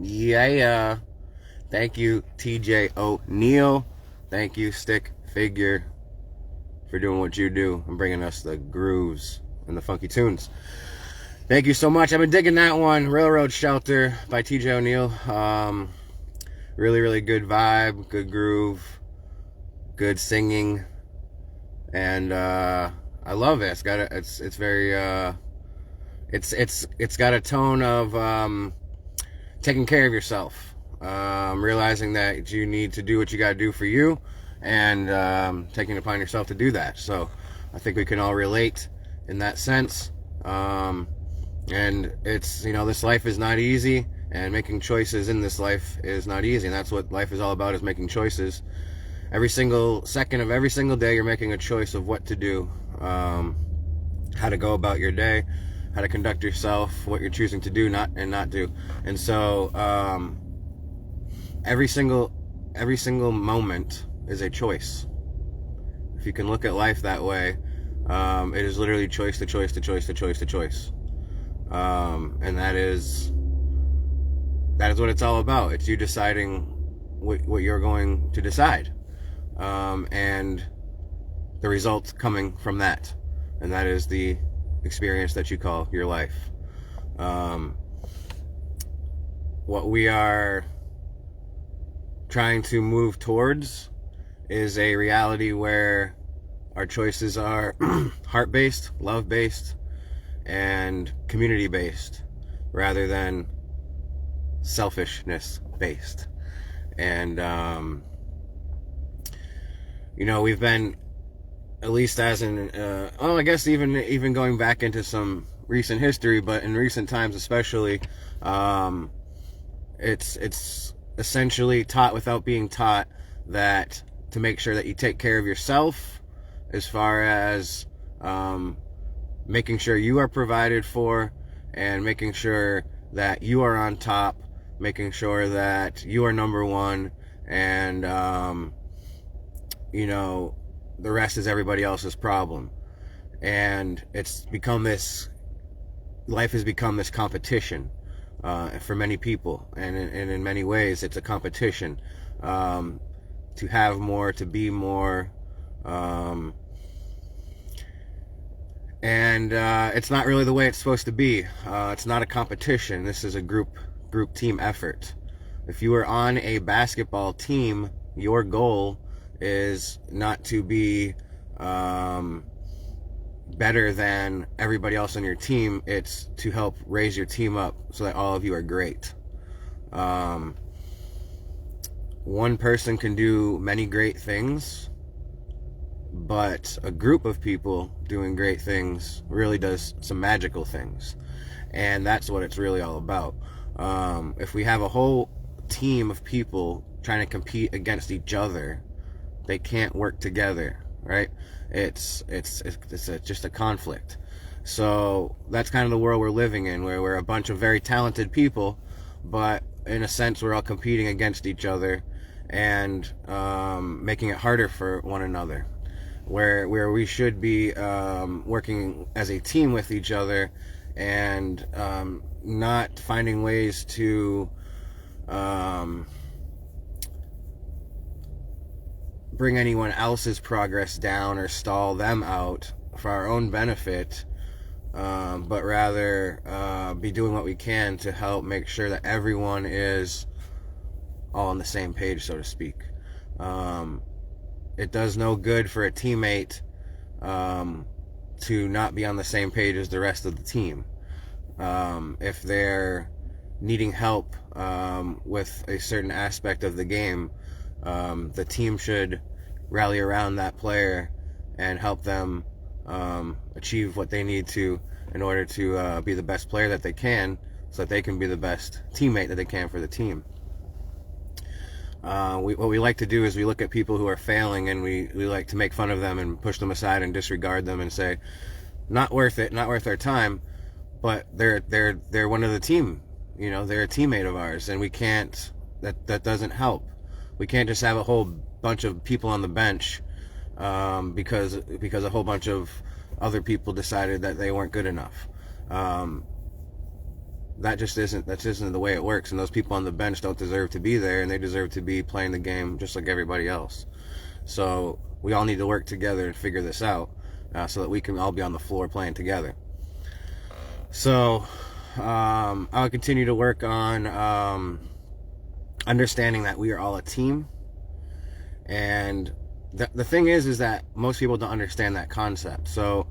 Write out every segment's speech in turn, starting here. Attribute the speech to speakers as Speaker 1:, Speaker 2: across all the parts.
Speaker 1: Yeah, thank you, TJ O'Neill. Thank you, Stick Figure, for doing what you do and bringing us the grooves and the funky tunes. Thank you so much. I've been digging that one, Railroad Shelter by TJ O'Neill. Really, really good vibe, good groove, good singing, and I love it. It's very it's got a tone of taking care of yourself, realizing that you need to do what you got to do for you, and taking it upon yourself to do that. So I think we can all relate in that sense. And it's, this life is not easy, and making choices in this life is not easy, and that's what life is all about, is making choices. Every single second of every single day, you're making a choice of what to do, how to go about your day, how to conduct yourself, what you're choosing to do, not do. And so every single moment is a choice. If you can look at life that way, it is literally choice to choice to choice to choice to choice. And that is what it's all about. It's you deciding what you're going to decide, and the results coming from that, and that is the experience that you call your life. What we are trying to move towards is a reality where our choices are heart-based, love-based, and community-based, rather than selfishness-based. And we've been, at least as in I guess even going back into some recent history, but in recent times especially, it's essentially taught without being taught that to make sure that you take care of yourself, as far as making sure you are provided for, and making sure that you are on top, making sure that you are number one, and the rest is everybody else's problem. And life has become this competition for many people, and in many ways it's a competition to have more, to be more, and it's not really the way it's supposed to be. It's not a competition. This is a group team effort. If you are on a basketball team, your goal is not to be better than everybody else on your team. It's to help raise your team up so that all of you are great. One person can do many great things, but a group of people doing great things really does some magical things. And that's what it's really all about. If we have a whole team of people trying to compete against each other, they can't work together, right? It's just a conflict. So that's kind of the world we're living in, where we're a bunch of very talented people, but in a sense we're all competing against each other, and making it harder for one another, where we should be working as a team with each other, and not finding ways to bring anyone else's progress down or stall them out for our own benefit, but rather be doing what we can to help make sure that everyone is all on the same page, so to speak. It does no good for a teammate to not be on the same page as the rest of the team. If they're needing help with a certain aspect of the game, the team should rally around that player and help them achieve what they need to in order to be the best player that they can, so that they can be the best teammate that they can for the team. What we like to do is we look at people who are failing, and we like to make fun of them and push them aside and disregard them and say, not worth it, not worth our time. But they're one of the team, they're a teammate of ours, and we can't, that doesn't help. We can't just have a whole bunch of people on the bench because a whole bunch of other people decided that they weren't good enough. that just isn't the way it works. And those people on the bench don't deserve to be there, and they deserve to be playing the game just like everybody else. So we all need to work together and figure this out, so that we can all be on the floor playing together. So I'll continue to work on understanding that we are all a team. And the thing is that most people don't understand that concept. So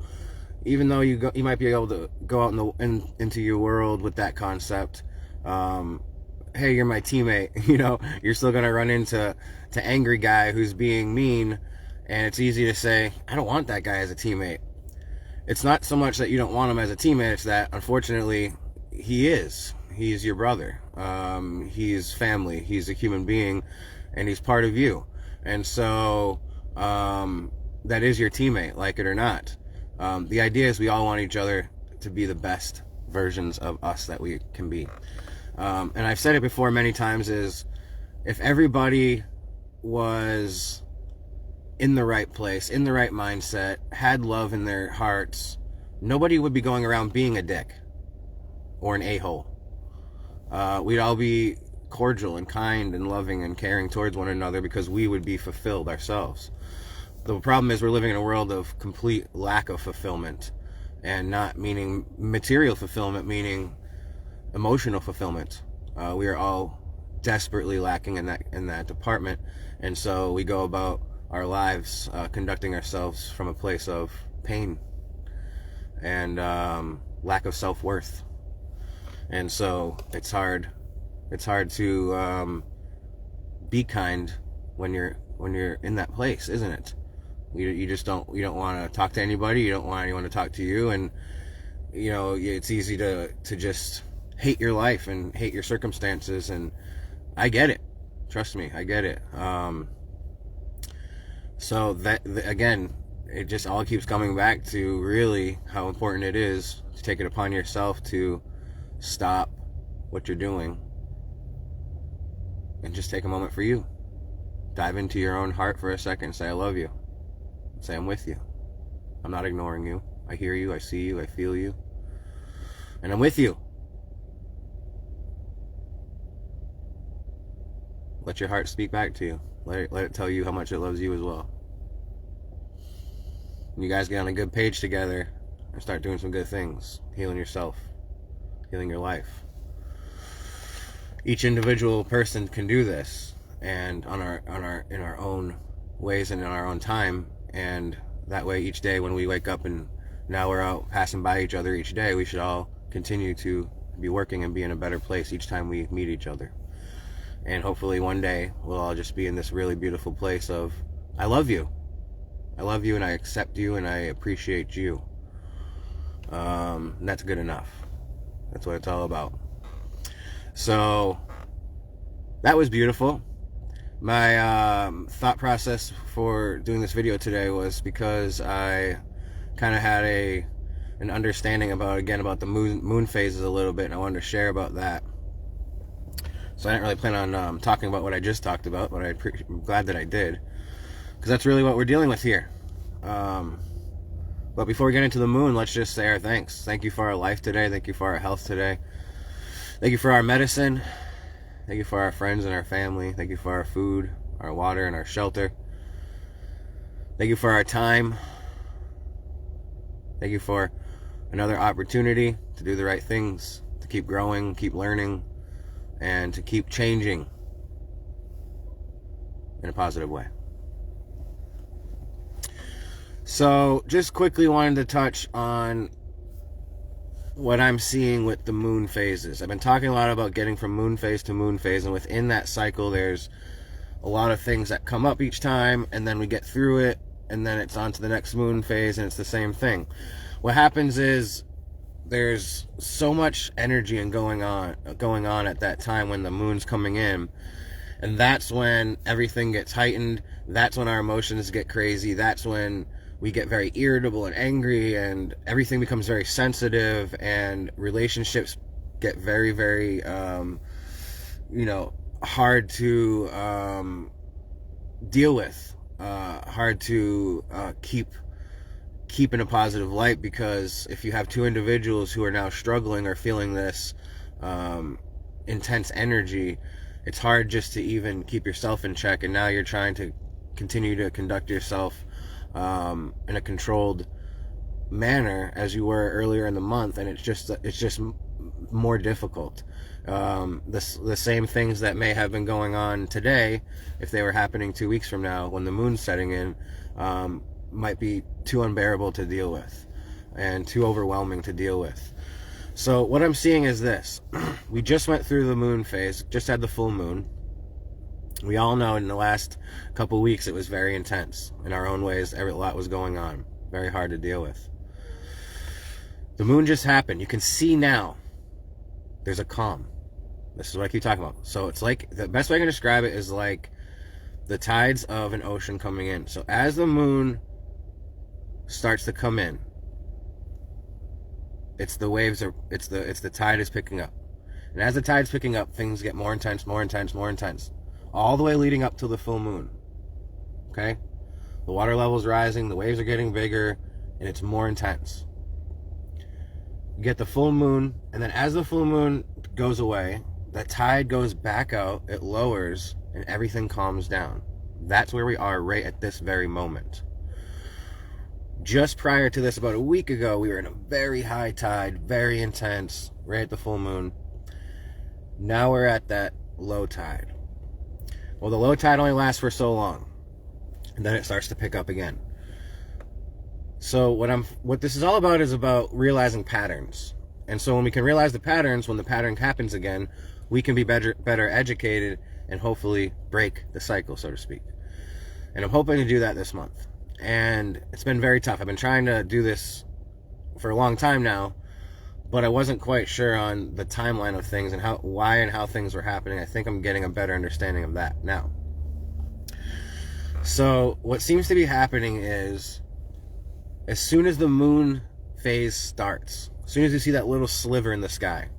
Speaker 1: even though you might be able to go out into your world with that concept, hey, you're my teammate, you're still gonna run into angry guy who's being mean, and it's easy to say, I don't want that guy as a teammate. It's not so much that you don't want him as a teammate, it's that unfortunately he's your brother. He's family, he's a human being, and he's part of you. And so that is your teammate, like it or not. The idea is we all want each other to be the best versions of us that we can be. And I've said it before many times, is if everybody was in the right place, in the right mindset, had love in their hearts, nobody would be going around being a dick or an a-hole. We'd all be cordial and kind and loving and caring towards one another, because we would be fulfilled ourselves. The problem is we're living in a world of complete lack of fulfillment, and not meaning material fulfillment, meaning emotional fulfillment. We are all desperately lacking in that department, and so we go about our lives conducting ourselves from a place of pain and lack of self-worth. And so it's hard to be kind when you're in that place, isn't it? You don't want to talk to anybody, you don't want anyone to talk to you, and it's easy to just hate your life and hate your circumstances. And I get it, trust me, I get it. So that, again, it just all keeps coming back to really how important it is to take it upon yourself to stop what you're doing and just take a moment for you. Dive into your own heart for a second and say, I love you. Say, I'm with you. I'm not ignoring you. I hear you, I see you, I feel you, and I'm with you. Let your heart speak back to you. Let it tell you how much it loves you as well. And you guys get on a good page together and start doing some good things, healing yourself, healing your life. Each individual person can do this, and in our own ways and in our own time. And that way, each day when we wake up and now we're out passing by each other each day, we should all continue to be working and be in a better place each time we meet each other. And hopefully one day we'll all just be in this really beautiful place of, I love you. I love you, and I accept you, and I appreciate you. And that's good enough. That's what it's all about. So that was beautiful. My thought process for doing this video today was because I kind of had an understanding about the moon phases a little bit, and I wanted to share about that. So I didn't really plan on talking about what I just talked about, but I'm glad that I did, because that's really what we're dealing with here. But before we get into the moon, let's just say our thanks. Thank you for our life today. Thank you for our health today. Thank you for our medicine. Thank you for our friends and our family. Thank you for our food, our water, and our shelter. Thank you for our time. Thank you for another opportunity to do the right things, to keep growing, keep learning, and to keep changing in a positive way. So just quickly wanted to touch on what I'm seeing with the moon phases. I've been talking a lot about getting from moon phase to moon phase, and within that cycle there's a lot of things that come up each time, and then we get through it, and then it's on to the next moon phase, and it's the same thing. What happens is there's so much energy and going on at that time when the moon's coming in, and that's when everything gets heightened. That's when our emotions get crazy. That's when we get very irritable and angry, and everything becomes very sensitive, and relationships get very, very hard to deal with, hard to keep in a positive light, because if you have two individuals who are now struggling or feeling this intense energy, it's hard just to even keep yourself in check. And now you're trying to continue to conduct yourself in a controlled manner as you were earlier in the month, and it's just more difficult. The same things that may have been going on today, if they were happening 2 weeks from now when the moon's setting in, might be too unbearable to deal with and too overwhelming to deal with. So what I'm seeing is this. We just went through the moon phase, just had the full moon. We all know in the last couple weeks it was very intense. In our own ways, a lot was going on. Very hard to deal with. The moon just happened. You can see now there's a calm. This is what I keep talking about. So it's like, the best way I can describe it is like the tides of an ocean coming in. So as the moon starts to come in, it's the tide is picking up. And as the tide's picking up, things get more intense, more intense, more intense. All the way leading up to the full moon. Okay? The water level's rising, the waves are getting bigger, and it's more intense. You get the full moon, and then as the full moon goes away, the tide goes back out, it lowers, and everything calms down. That's where we are right at this very moment. Just prior to this, about a week ago, we were in a very high tide, very intense, right at the full moon. Now we're at that low tide. Well, the low tide only lasts for so long, and then it starts to pick up again. So what this is all about is about realizing patterns. And so when we can realize the patterns, when the pattern happens again, we can be better educated and hopefully break the cycle, so to speak. And I'm hoping to do that this month. And it's been very tough. I've been trying to do this for a long time now, but I wasn't quite sure on the timeline of things and why and how things were happening. I think I'm getting a better understanding of that now. So what seems to be happening is, as soon as the moon phase starts, as soon as you see that little sliver in the sky,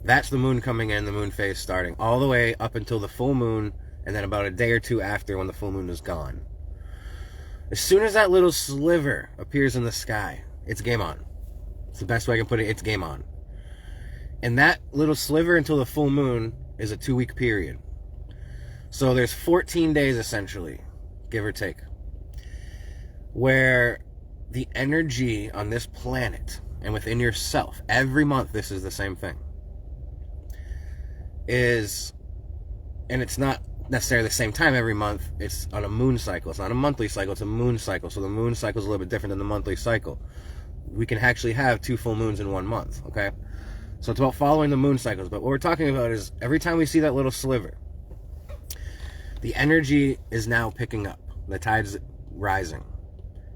Speaker 1: that's the moon coming in, the moon phase starting, all the way up until the full moon, and then about a day or two after when the full moon is gone. As soon as that little sliver appears in the sky, it's game on. It's the best way I can put it, it's game on. And that little sliver until the full moon is a 2-week period. So there's 14 days essentially, give or take, where the energy on this planet and within yourself, every month this is the same thing, is, and it's not necessarily the same time every month, it's on a moon cycle. It's not a monthly cycle, it's a moon cycle. So the moon cycle is a little bit different than the monthly cycle. We can actually have 2 full moons in 1 month, okay? So it's about following the moon cycles. But what we're talking about is every time we see that little sliver, the energy is now picking up. The tide's rising.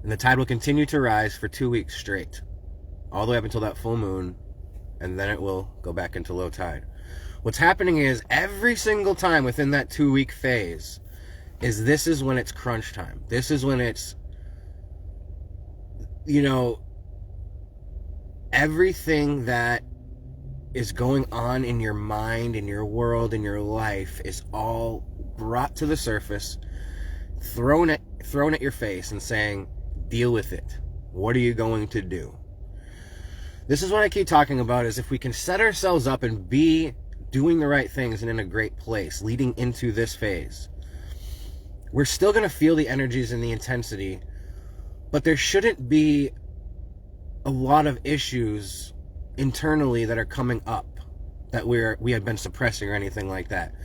Speaker 1: And the tide will continue to rise for 2 weeks straight, all the way up until that full moon, and then it will go back into low tide. What's happening is every single time within that 2-week phase this is when it's crunch time. This is when it's, everything that is going on in your mind, in your world, in your life is all brought to the surface, thrown at your face and saying, deal with it. What are you going to do? This is what I keep talking about, is if we can set ourselves up and be doing the right things and in a great place leading into this phase, we're still going to feel the energies and the intensity, but there shouldn't be a lot of issues internally that are coming up that we have been suppressing or anything like that.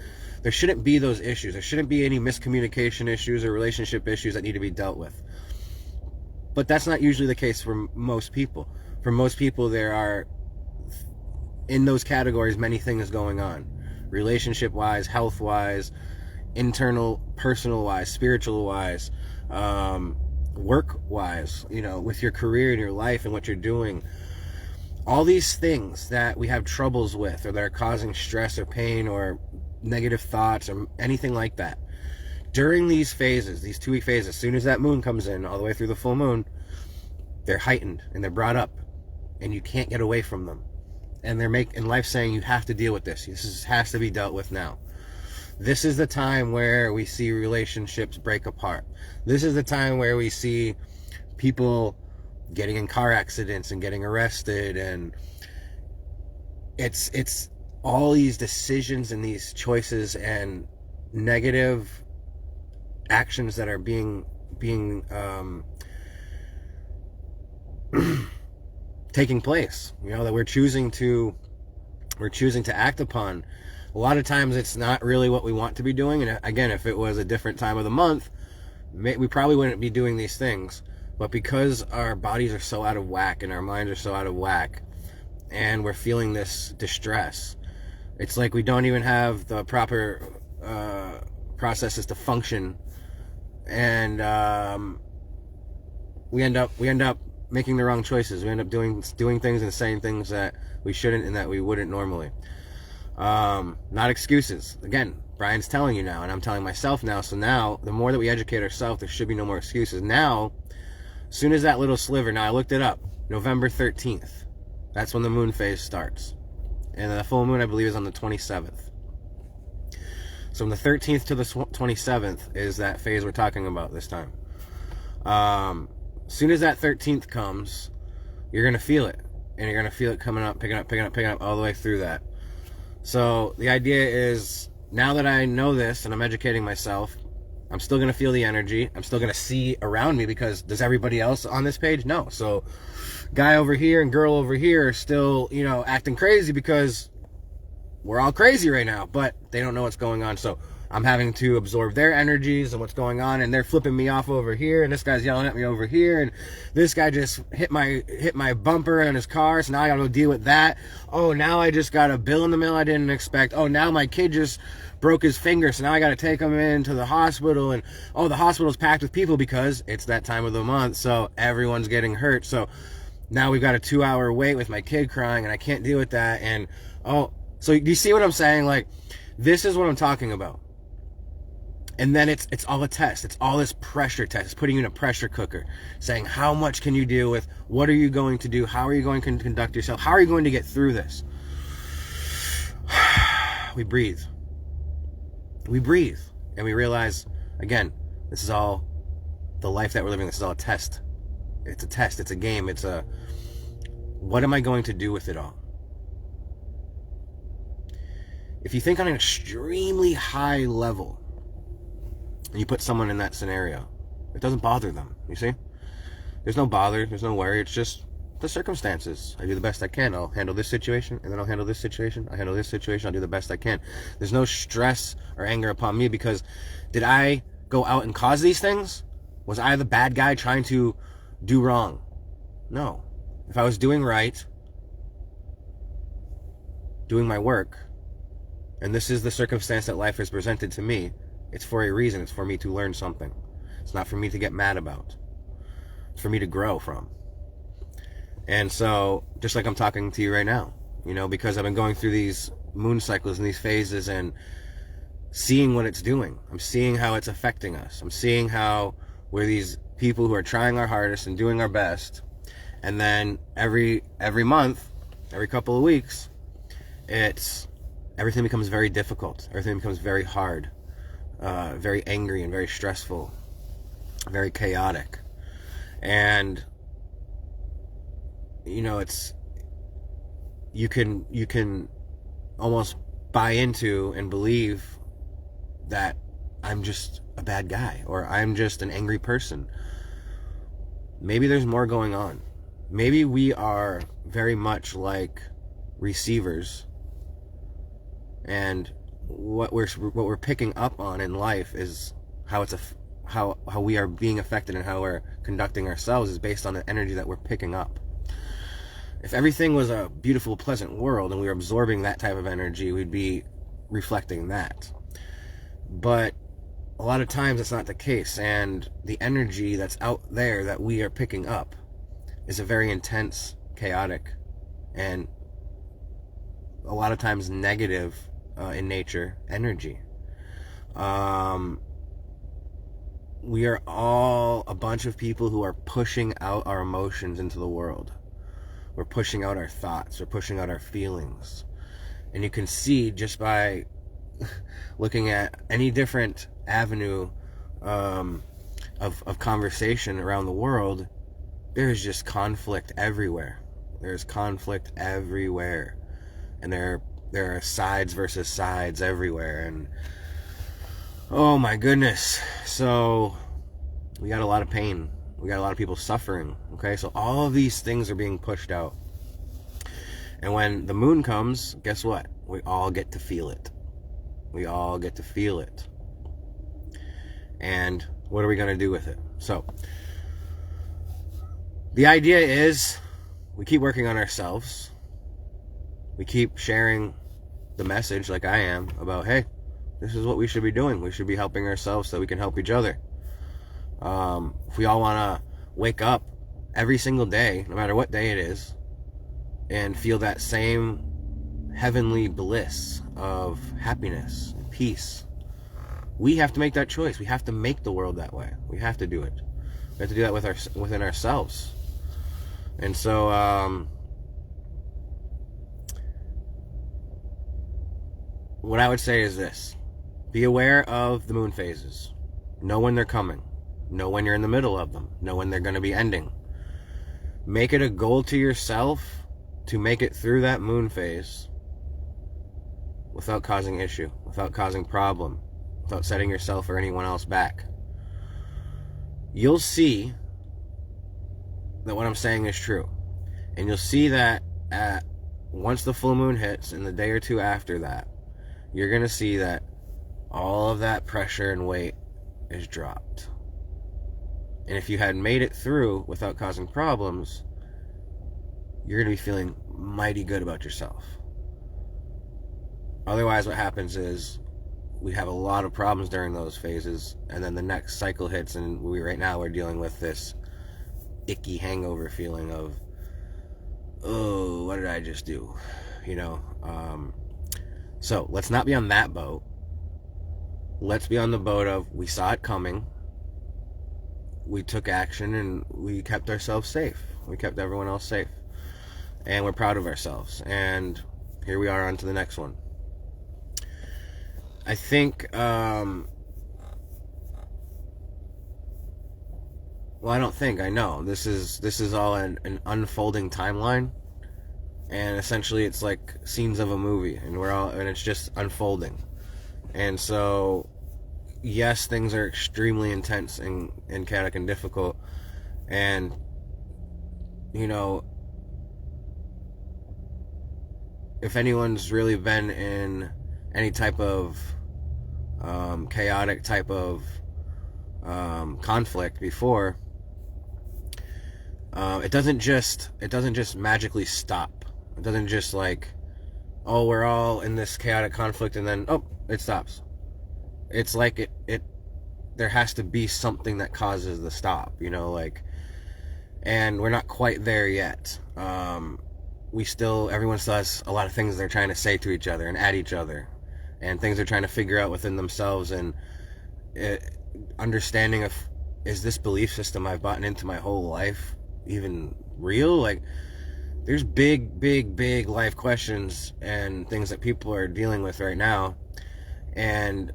Speaker 1: There shouldn't be those issues. There shouldn't be any miscommunication issues or relationship issues that need to be dealt with. But that's not usually the case for most people. For most people, there are, in those categories, many things going on. Relationship-wise, health-wise, internal, personal-wise, spiritual-wise, work-wise, with your career and your life and what you're doing. All these things that we have troubles with, or that are causing stress or pain or negative thoughts or anything like that. During these phases, these 2-week phases, as soon as that moon comes in, all the way through the full moon, they're heightened and they're brought up, and you can't get away from them. And they're making life saying you have to deal with this. This has to be dealt with now. This is the time where we see relationships break apart. This is the time where we see people getting in car accidents and getting arrested and it's all these decisions and these choices and negative actions that are being taking place, that we're choosing to act upon. A lot of times it's not really what we want to be doing, and again, if it was a different time of the month, we probably wouldn't be doing these things. But because our bodies are so out of whack and our minds are so out of whack, and we're feeling this distress, it's like we don't even have the proper processes to function, and we end up making the wrong choices. We end up doing things and saying things that we shouldn't and that we wouldn't normally. Not excuses. Again, Brian's telling you now, and I'm telling myself now. So now, the more that we educate ourselves, there should be no more excuses. Now, as soon as that little sliver, now I looked it up, November 13th, that's when the moon phase starts. And the full moon, I believe, is on the 27th. So from the 13th to the 27th is that phase we're talking about this time. As soon as that 13th comes, you're going to feel it. And you're going to feel it coming up, picking up all the way through that. So the idea is, now that I know this and I'm educating myself, I'm still going to feel the energy. I'm still going to see around me, because does everybody else on this page? No. So guy over here and girl over here are still, acting crazy because we're all crazy right now, but they don't know what's going on. So I'm having to absorb their energies and what's going on, and they're flipping me off over here, and this guy's yelling at me over here, and this guy just hit my bumper in his car, so now I gotta go deal with that. Oh, now I just got a bill in the mail I didn't expect. Oh, now my kid just broke his finger, so now I gotta take him into the hospital, and oh, the hospital's packed with people because it's that time of the month, so everyone's getting hurt. So now we've got a 2-hour wait with my kid crying, and I can't deal with that. And oh, so do you see what I'm saying? Like, this is what I'm talking about. And then it's all a test. It's all this pressure test. It's putting you in a pressure cooker, saying, how much can you deal with? What are you going to do? How are you going to conduct yourself? How are you going to get through this? We breathe. We breathe. And we realize, again, this is all the life that we're living. This is all a test. It's a test. It's a game. What am I going to do with it all? If you think on an extremely high level, and you put someone in that scenario, it doesn't bother them, you see? There's no bother, there's no worry, it's just the circumstances. I do the best I can. I'll handle this situation, and then I'll handle this situation. I handle this situation, I'll do the best I can. There's no stress or anger upon me, because did I go out and cause these things? Was I the bad guy trying to do wrong? No. If I was doing right, doing my work, and this is the circumstance that life has presented to me, it's for a reason. It's for me to learn something. It's not for me to get mad about. It's for me to grow from. And so, just like I'm talking to you right now, because I've been going through these moon cycles and these phases and seeing what it's doing. I'm seeing how it's affecting us. I'm seeing how we're these people who are trying our hardest and doing our best. And then every month, every couple of weeks, everything becomes very difficult. Everything becomes very hard. Very angry and very stressful, very chaotic. And it's, you can almost buy into and believe that I'm just a bad guy, or I'm just an angry person. Maybe there's more going on. Maybe we are very much like receivers, and what we're picking up on in life is how we are being affected, and how we're conducting ourselves is based on the energy that we're picking up. If everything was a beautiful, pleasant world and we were absorbing that type of energy, we'd be reflecting that. But a lot of times it's not the case, and the energy that's out there that we are picking up is a very intense, chaotic, and a lot of times negative in nature energy. We are all a bunch of people who are pushing out our emotions into the world. We're pushing out our thoughts. We're pushing out our feelings. And you can see just by looking at any different avenue of conversation around the world, there's just conflict everywhere. There's conflict everywhere. and there are sides versus sides everywhere, and oh my goodness. So we got a lot of pain, we got a lot of people suffering. Okay, so all of these things are being pushed out, and when the moon comes, guess what? We all get to feel it. We all get to feel it. And what are we going to do with it? So the idea is we keep working on ourselves. We keep sharing the message, like I am, about, hey, this is what we should be doing. We should be helping ourselves so we can help each other. If we all want to wake up every single day, no matter what day it is, and feel that same heavenly bliss of happiness and peace, we have to make that choice. We have to make the world that way. We have to do it. We have to do that within ourselves. And so what I would say is this: be aware of the moon phases. Know when they're coming. Know when you're in the middle of them. Know when they're going to be ending. Make it a goal to yourself to make it through that moon phase without causing issue, without causing problem, without setting yourself or anyone else back. You'll see that what I'm saying is true. And you'll see that once the full moon hits, and the day or two after that, you're going to see that all of that pressure and weight is dropped. And if you had made it through without causing problems, you're going to be feeling mighty good about yourself. Otherwise, what happens is we have a lot of problems during those phases, and then the next cycle hits, and right now we're dealing with this icky hangover feeling of, oh, what did I just do? You know? So let's not be on that boat. Let's be on the boat of, we saw it coming, we took action, and we kept ourselves safe. We kept everyone else safe. And we're proud of ourselves. And here we are on to the next one. I think, well, I don't think, I know. This is all an unfolding timeline. And essentially it's like scenes of a movie, and it's just unfolding. And so, yes, things are extremely intense and chaotic and difficult. And, you know, if anyone's really been in any type of chaotic type of conflict before, it doesn't just magically stop. It doesn't just like, oh, we're all in this chaotic conflict and then, oh, it stops. It's like there has to be something that causes the stop, you know, like, and we're not quite there yet. Everyone still has a lot of things they're trying to say to each other and at each other, and things they're trying to figure out within themselves, and understanding of, is this belief system I've bought into my whole life even real? Like, there's big life questions and things that people are dealing with right now, and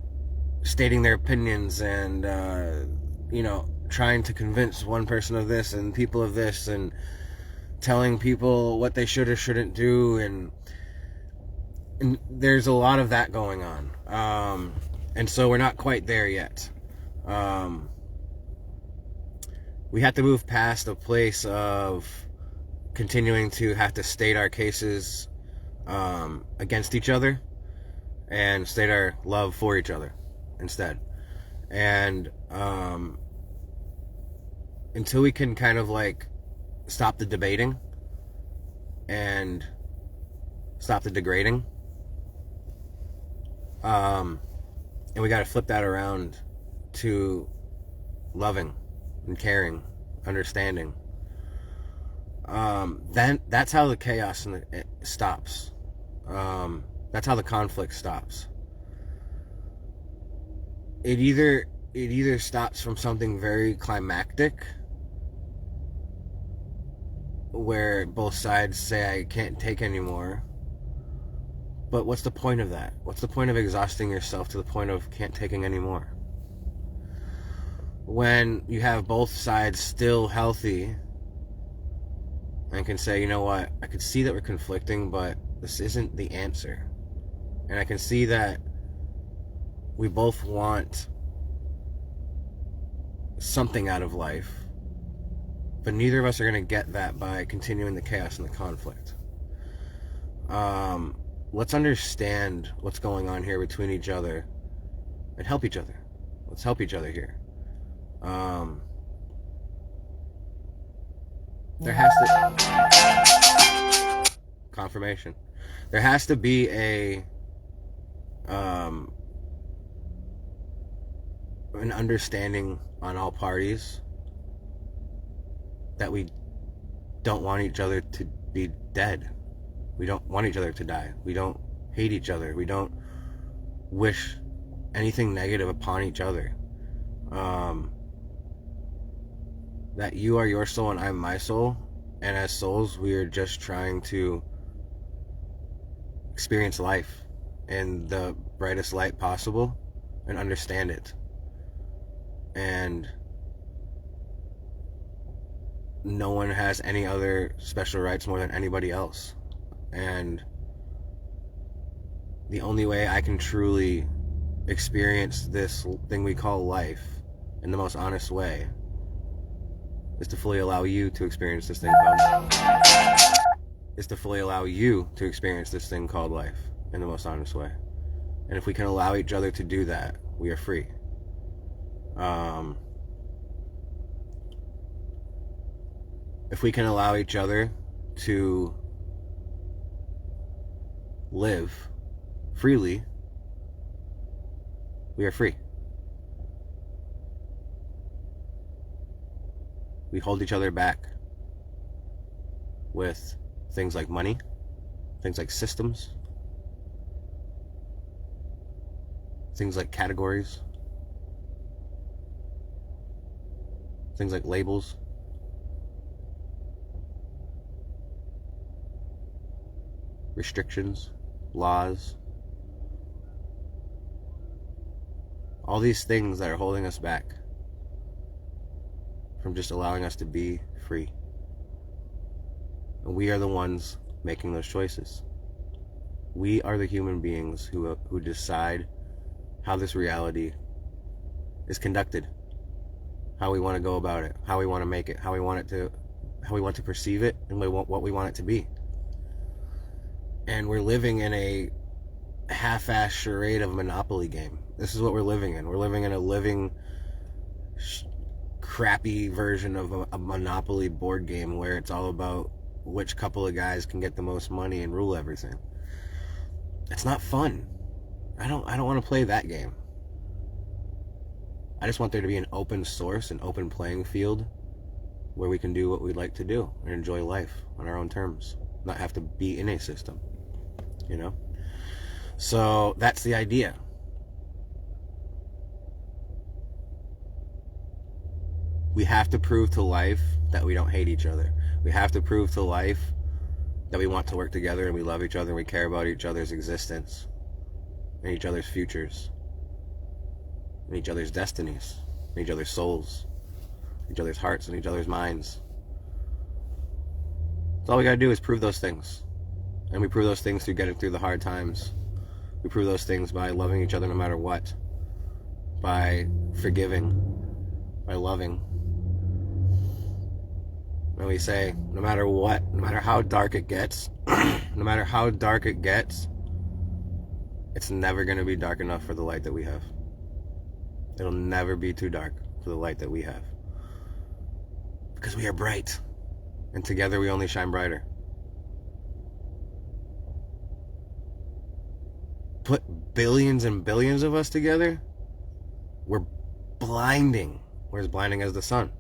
Speaker 1: stating their opinions, and you know, trying to convince one person of this and people of this, and telling people what they should or shouldn't do, and there's a lot of that going on, and so we're not quite there yet. We have to move past a place of continuing to have to state our cases against each other, and state our love for each other instead. And until we can kind of like stop the debating and stop the degrading, and we got to flip that around to loving and caring, understanding, then that's how the chaos it stops. That's how the conflict stops. It either stops from something very climactic, where both sides say, I can't take anymore. But what's the point of that? What's the point of exhausting yourself to the point of can't taking anymore? When you have both sides still healthy and can say, you know what, I could see that we're conflicting, but This isn't the answer. And I can see that we both want something out of life, but neither of us are going to get that by continuing the chaos and the conflict. Let's understand what's going on here between each other and help each other. Let's help each other here. There has to confirmation. There has to be an understanding on all parties that we don't want each other to be dead. We don't want each other to die. We don't hate each other. We don't wish anything negative upon each other. That you are your soul and I'm my soul, and as souls we are just trying to experience life in the brightest light possible and understand it. And no one has any other special rights more than anybody else. And the only way I can truly experience this thing we call life in the most honest way is to fully allow you to experience this thing called life in the most honest way. And if we can allow each other to do that, we are free. If we can allow each other to live freely, we are free. We hold each other back with things like money, things like systems, things like categories, things like labels. Restrictions, laws, all these things that are holding us back from just allowing us to be free. And we are the ones making those choices. We are the human beings who decide how this reality is conducted, how we want to go about it, how we want to make it, how we want to perceive it, and what we want it to be. And we're living in a half-ass charade of a Monopoly game. This is what we're living in. We're living in a crappy version of a Monopoly board game where it's all about which couple of guys can get the most money and rule everything. It's not fun. I don't want to play that game. I just want there to be an open source, an open playing field where we can do what we'd like to do and enjoy life on our own terms, not have to be in a system, you know? So that's the idea. We have to prove to life that we don't hate each other. We have to prove to life that we want to work together and we love each other and we care about each other's existence and each other's futures and each other's destinies and each other's souls, each other's hearts and each other's minds. So all we gotta do is prove those things. And we prove those things through getting through the hard times. We prove those things by loving each other no matter what, by forgiving, by loving. And we say, no matter what, no matter how dark it gets, no matter how dark it gets, it's never going to be dark enough for the light that we have. It'll never be too dark for the light that we have. Because we are bright. And together we only shine brighter. Put billions and billions of us together, we're blinding. We're as blinding as the sun.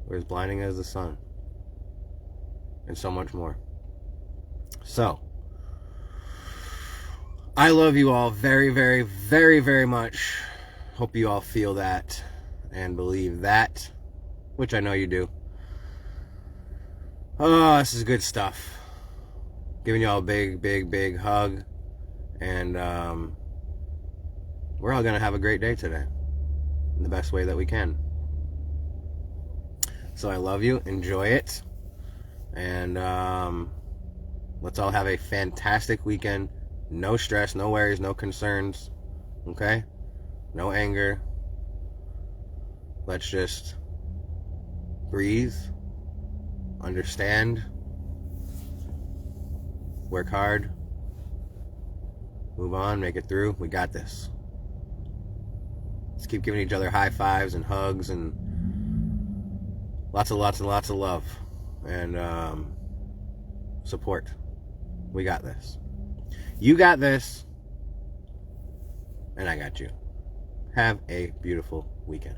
Speaker 1: We're as blinding as the sun. And so much more. So, I love you all very, very, very, very much. Hope you all feel that and believe that, which I know you do. Oh, this is good stuff. Giving you all a big, big, big hug. And we're all going to have a great day today in the best way that we can. So I love you. Enjoy it. And Let's all have a fantastic weekend. No stress, no worries, no concerns. Okay? No anger. Let's just breathe, understand, work hard, move on, make it through. We got this. Let's keep giving each other high fives and hugs and lots of love and support. We got this. You got this, and I got you. Have a beautiful weekend.